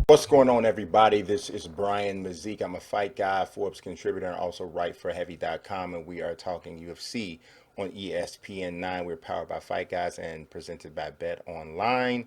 What's going on, everybody? This is Brian Mazique. I'm a fight guy, Forbes contributor, and also write for Heavy.com. And we are talking UFC on ESPN 9. We're powered by Fight Guys and presented by Bet Online.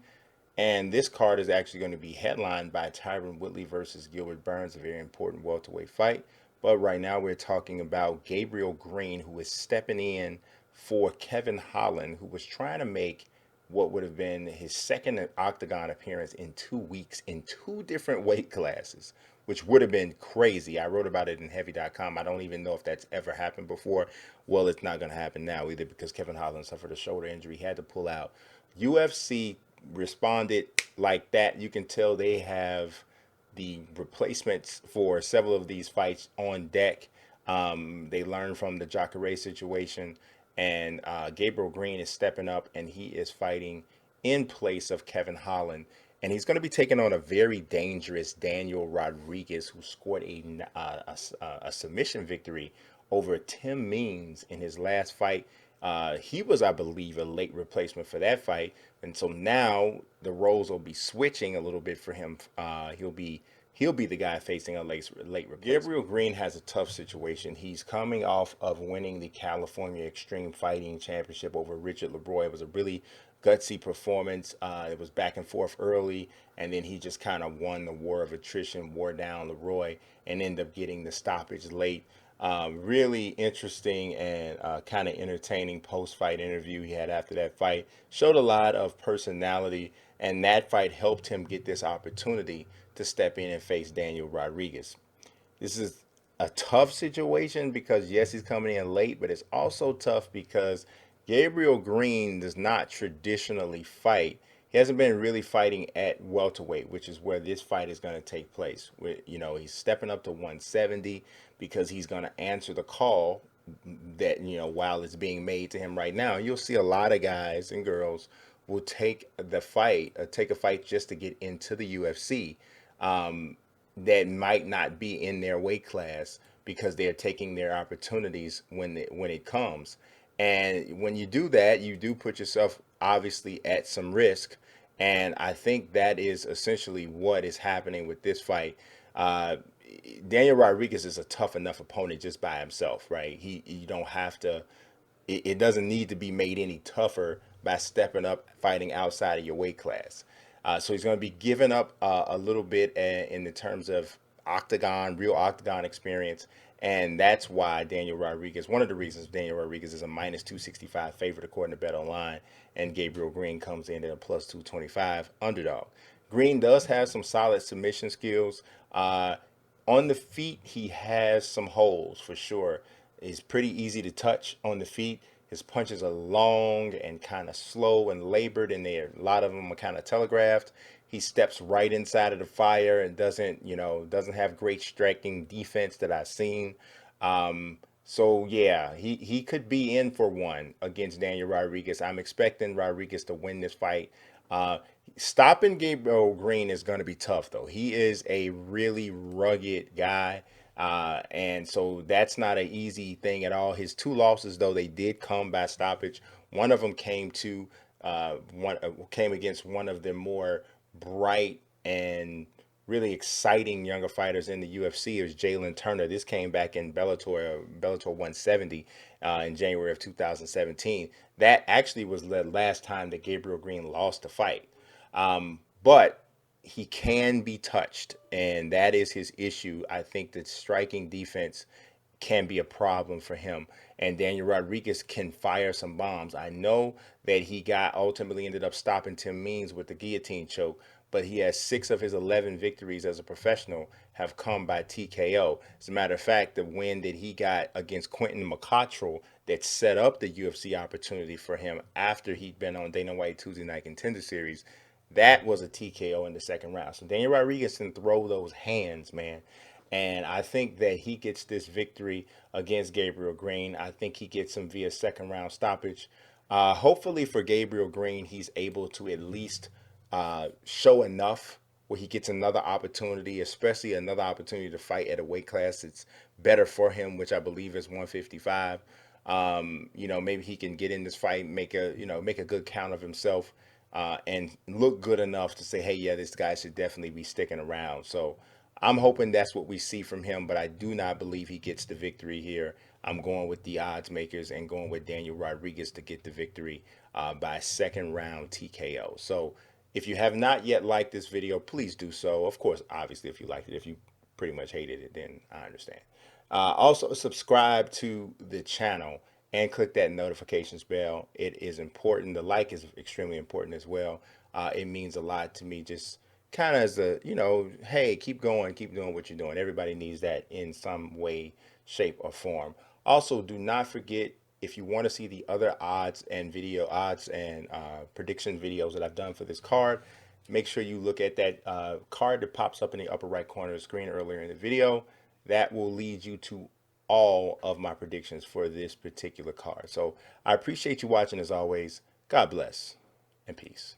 And this card is actually going to be headlined by Tyron Woodley versus Gilbert Burns, a very important welterweight fight. But right now, we're talking about Gabriel Green, who is stepping in for Kevin Holland, who was trying to make what would have been his second octagon appearance in 2 weeks in two different weight classes, which would have been crazy. I wrote about it in heavy.com. I don't even know if that's ever happened before. Well, it's not going to happen now either because Kevin Holland suffered a shoulder injury, he had to pull out. UFC responded like that. You can tell they have the replacements for several of these fights on deck. They learned from the Jacare situation, and Gabriel Green is stepping up, and he is fighting in place of Kevin Holland. And he's going to be taking on a very dangerous Daniel Rodriguez, who scored a submission victory over Tim Means in his last fight. He was, I believe, a late replacement for that fight, and so now the roles will be switching a little bit for him. He'll be the guy facing a late replacement. Gabriel Green has a tough situation. He's coming off of winning the California Extreme Fighting Championship over Richard LeBroy. It was a really gutsy performance. It was back and forth early, and then he just kind of won the war of attrition, wore down Leroy, and ended up getting the stoppage late. Really interesting and kind of entertaining post-fight interview he had after that fight. Showed a lot of personality, and that fight helped him get this opportunity to step in and face Daniel Rodriguez. This is a tough situation because yes, he's coming in late, but it's also tough because Gabriel Green does not traditionally fight. He hasn't been really fighting at welterweight, which is where this fight is going to take place. He's stepping up to 170 because he's going to answer the call that, while it's being made to him right now. You'll see a lot of guys and girls will take a fight just to get into the UFC, that might not be in their weight class because they're taking their opportunities when it comes. And when you do that, you do put yourself obviously at some risk. And I think that is essentially what is happening with this fight. Uh, Daniel Rodriguez is a tough enough opponent just by himself, right? You don't have to. It doesn't need to be made any tougher by stepping up fighting outside of your weight class. So he's going to be giving up a little bit in the terms of real octagon experience. And that's why one of the reasons Daniel Rodriguez is a minus 265 favorite according to Bet Online, and Gabriel Green comes in at a plus 225 underdog. Green does have some solid submission skills. On the feet, he has some holes for sure. He's pretty easy to touch on the feet. His punches are long and kind of slow and labored, and a lot of them are kind of telegraphed. He steps right inside of the fire and doesn't have great striking defense that I've seen. So yeah, he could be in for one against Daniel Rodriguez. I'm expecting Rodriguez to win this fight. Uh, Stopping Gabriel Green is going to be tough, though. He is a really rugged guy. And so that's not an easy thing at all. His two losses, though, they did come by stoppage. One of them came against one of the more bright and really exciting younger fighters in the UFC. It was Jalen Turner. This came back in Bellator 170 in January of 2017. That actually was the last time that Gabriel Green lost a fight. But he can be touched, and that is his issue. I think that striking defense can be a problem for him. And Daniel Rodriguez can fire some bombs. I know that he got ultimately ended up stopping Tim Means with the guillotine choke, but he has 6 of his 11 victories as a professional have come by TKO. As a matter of fact, the win that he got against Quentin McCottrell that set up the UFC opportunity for him after he'd been on Dana White Tuesday Night Contender Series, that was a TKO in the second round. So Daniel Rodriguez can throw those hands, man. And I think that he gets this victory against Gabriel Green. I think he gets him via second round stoppage. Hopefully for Gabriel Green, he's able to at least show enough where he gets another opportunity, especially another opportunity to fight at a weight class that's better for him, which I believe is 155. Maybe he can get in this fight, make a good count of himself. and look good enough to say, hey, yeah, this guy should definitely be sticking around. So I'm hoping that's what we see from him, but I do not believe he gets the victory here. I'm going with the odds makers and going with Daniel Rodriguez to get the victory by second round TKO. So if you have not yet liked this video, please do so. Of course, obviously, if you liked it, if you pretty much hated it, then I understand. Also, subscribe to the channel and click that notifications bell. It is important. The like is extremely important as well. It means a lot to me, just kind of as a, hey, keep going, keep doing what you're doing. Everybody needs that in some way, shape, or form. Also, do not forget, if you want to see the other odds and prediction videos that I've done for this card, make sure you look at that card that pops up in the upper right corner of the screen earlier in the video. That will lead you to all of my predictions for this particular card. So I appreciate you watching as always. God bless and peace.